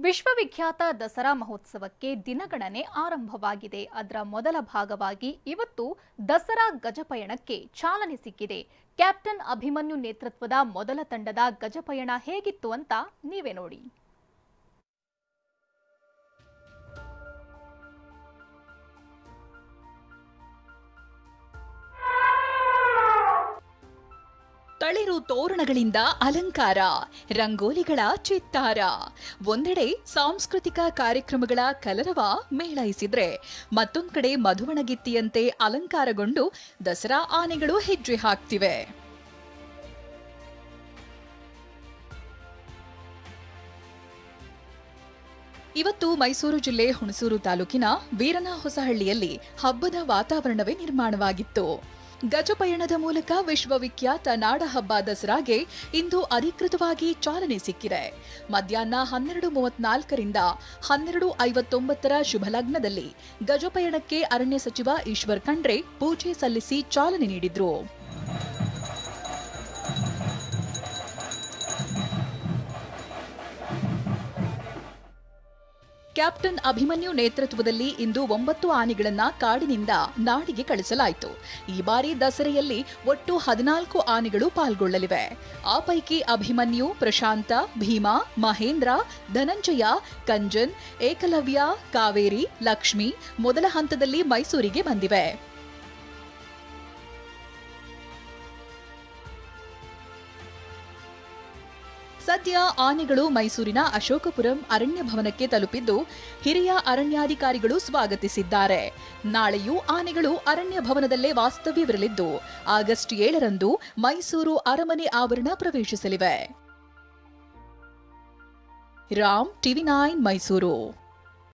ವಿಶ್ವವಿಖ್ಯಾತ ದಸರಾ ಮಹೋತ್ಸವಕ್ಕೆ ದಿನಗಣನೆ ಆರಂಭವಾಗಿದೆ. ಅದರ ಮೊದಲ ಭಾಗವಾಗಿ ಇವತ್ತು ದಸರಾ ಗಜಪಯಣಕ್ಕೆ ಚಾಲನೆ ಸಿಕ್ಕಿದೆ. ಕ್ಯಾಪ್ಟನ್ ಅಭಿಮನ್ಯು ನೇತೃತ್ವದ ಮೊದಲ ತಂಡದ ಗಜಪಯಣ ಹೇಗಿತ್ತು ಅಂತ ನೀವೇ ನೋಡಿ. ತಳಿರು ತೋರಣಗಳಿಂದ ಅಲಂಕಾರ, ರಂಗೋಲಿಗಳ ಚಿತ್ತಾರ. ಒಂದೆಡೆ ಸಾಂಸ್ಕೃತಿಕ ಕಾರ್ಯಕ್ರಮಗಳ ಕಲರವ ಮೇಳೈಸಿದ್ರೆ ಮತ್ತೊಂದು ಕಡೆ ಮಧುವಣಗಿತ್ತಿಯಂತೆ ಅಲಂಕಾರಗೊಂಡು ದಸರಾ ಆನೆಗಳು ಹೆಜ್ಜೆ ಹಾಕ್ತಿವೆ. ಇವತ್ತು ಮೈಸೂರು ಜಿಲ್ಲೆ ಹುಣಸೂರು ತಾಲೂಕಿನ ವೀರನಹೊಸಹಳ್ಳಿಯಲ್ಲಿ ಹಬ್ಬದ ವಾತಾವರಣವೇ ನಿರ್ಮಾಣವಾಗಿತ್ತು. ಗಜಪಯಣದ ಮೂಲಕ ವಿಶ್ವವಿಖ್ಯಾತ ನಾಡಹಬ್ಬ ದಸರಾಗೆ ಇಂದು ಅಧಿಕೃತವಾಗಿ ಚಾಲನೆ ಸಿಕ್ಕಿದೆ. ಮಧ್ಯಾಹ್ನ 12:34ರಿಂದ 12:59 ಶುಭಲಗ್ನದಲ್ಲಿ ಗಜಪಯಣಕ್ಕೆ ಅರಣ್ಯ ಸಚಿವ ಈಶ್ವರ್ ಖಂಡ್ರೆ ಪೂಜೆ ಸಲ್ಲಿಸಿ ಚಾಲನೆ ನೀಡಿದ್ರು. ಕ್ಯಾಪ್ಟನ್ ಅಭಿಮನ್ಯು ನೇತೃತ್ವದಲ್ಲಿ ಇಂದು 9 ಆನೆಗಳನ್ನ ಕಾಡಿನಿಂದ ನಾಡಿಗೆ ಕಳಿಸಲಾಯಿತು. ಈ ಬಾರಿ ದಸರೆಯಲ್ಲಿ ಒಟ್ಟು 14 ಆನೆಗಳು ಪಾಲ್ಗೊಳ್ಳಲಿವೆ. ಆ ಪೈಕಿ ಅಭಿಮನ್ಯು, ಪ್ರಶಾಂತ, ಭೀಮಾ, ಮಹೇಂದ್ರ, ಧನಂಜಯ, ಕಂಜನ್, ಏಕಲವ್ಯ, ಕಾವೇರಿ, ಲಕ್ಷ್ಮಿ ಮೊದಲ ಹಂತದಲ್ಲಿ ಮೈಸೂರಿಗೆ ಬಂದಿವೆ. ಸದ್ಯ ಆನೆಗಳು ಮೈಸೂರಿನ ಅಶೋಕಪುರಂ ಅರಣ್ಯ ಭವನಕ್ಕೆ ತಲುಪಿದ್ದು ಹಿರಿಯ ಅರಣ್ಯಾಧಿಕಾರಿಗಳು ಸ್ವಾಗತಿಸಿದ್ದಾರೆ. ನಾಳೆಯೂ ಆನೆಗಳು ಅರಣ್ಯ ಭವನದಲ್ಲೇ ವಾಸ್ತವ್ಯವಿರಲಿದ್ದು ಆಗಸ್ಟ್ 7ರಂದು ಮೈಸೂರು ಅರಮನೆ ಆವರಣ ಪ್ರವೇಶಿಸಲಿವೆ. ರಾಮ್, TV9 ಮೈಸೂರು.